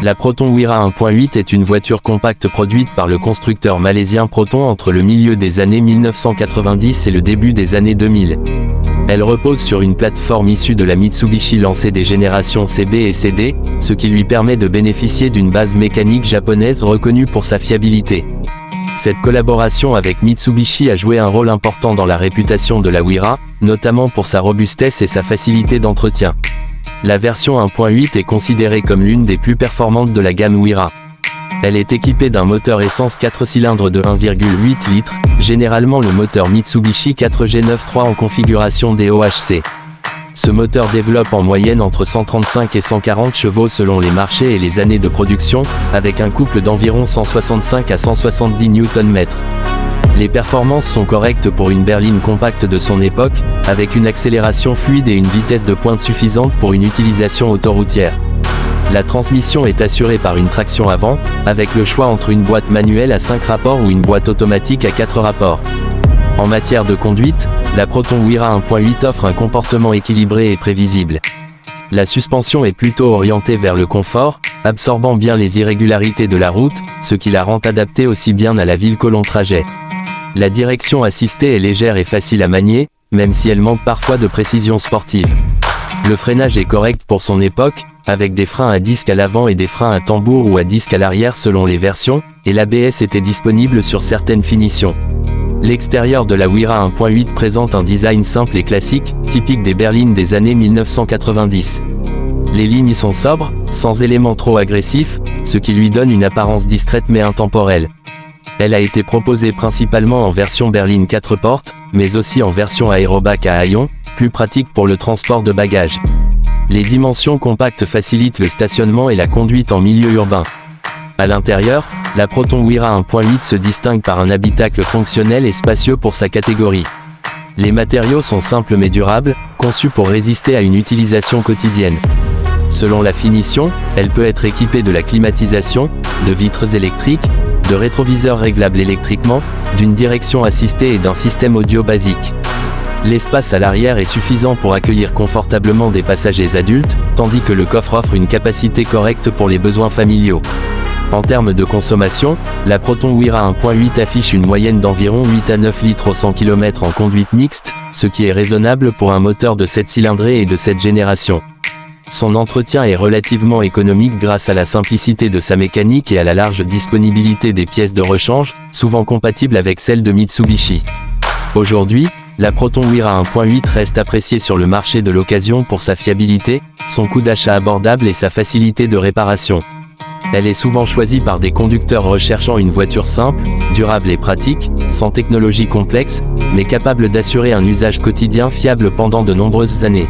La Proton Wira 1.8 est une voiture compacte produite par le constructeur malaisien Proton entre le milieu des années 1990 et le début des années 2000. Elle repose sur une plateforme issue de la Mitsubishi lancée des générations CB et CD, ce qui lui permet de bénéficier d'une base mécanique japonaise reconnue pour sa fiabilité. Cette collaboration avec Mitsubishi a joué un rôle important dans la réputation de la Wira, notamment pour sa robustesse et sa facilité d'entretien. La version 1.8 est considérée comme l'une des plus performantes de la gamme Wira. Elle est équipée d'un moteur essence 4 cylindres de 1,8 litres, généralement le moteur Mitsubishi 4G93 en configuration DOHC. Ce moteur développe en moyenne entre 135 et 140 chevaux selon les marchés et les années de production, avec un couple d'environ 165 à 170 Nm. Les performances sont correctes pour une berline compacte de son époque, avec une accélération fluide et une vitesse de pointe suffisante pour une utilisation autoroutière. La transmission est assurée par une traction avant, avec le choix entre une boîte manuelle à 5 rapports ou une boîte automatique à 4 rapports. En matière de conduite, la Proton Wira 1.8 offre un comportement équilibré et prévisible. La suspension est plutôt orientée vers le confort, absorbant bien les irrégularités de la route, ce qui la rend adaptée aussi bien à la ville qu'au long trajet. La direction assistée est légère et facile à manier, même si elle manque parfois de précision sportive. Le freinage est correct pour son époque, avec des freins à disque à l'avant et des freins à tambour ou à disque à l'arrière selon les versions, et l'ABS était disponible sur certaines finitions. L'extérieur de la Wira 1.8 présente un design simple et classique, typique des berlines des années 1990. Les lignes sont sobres, sans éléments trop agressifs, ce qui lui donne une apparence discrète mais intemporelle. Elle a été proposée principalement en version berline 4 portes, mais aussi en version aérobac à haillons, plus pratique pour le transport de bagages. Les dimensions compactes facilitent le stationnement et la conduite en milieu urbain. À l'intérieur, la Proton Wira 1.8 se distingue par un habitacle fonctionnel et spacieux pour sa catégorie. Les matériaux sont simples mais durables, conçus pour résister à une utilisation quotidienne. Selon la finition, elle peut être équipée de la climatisation, de vitres électriques, de rétroviseurs réglables électriquement, d'une direction assistée et d'un système audio basique. L'espace à l'arrière est suffisant pour accueillir confortablement des passagers adultes, tandis que le coffre offre une capacité correcte pour les besoins familiaux. En termes de consommation, la Proton Wira 1.8 affiche une moyenne d'environ 8 à 9 litres au 100 km en conduite mixte, ce qui est raisonnable pour un moteur de 7 cylindrées et de cette génération. Son entretien est relativement économique grâce à la simplicité de sa mécanique et à la large disponibilité des pièces de rechange, souvent compatibles avec celles de Mitsubishi. Aujourd'hui, la Proton Wira 1.8 reste appréciée sur le marché de l'occasion pour sa fiabilité, son coût d'achat abordable et sa facilité de réparation. Elle est souvent choisie par des conducteurs recherchant une voiture simple, durable et pratique, sans technologie complexe, mais capable d'assurer un usage quotidien fiable pendant de nombreuses années.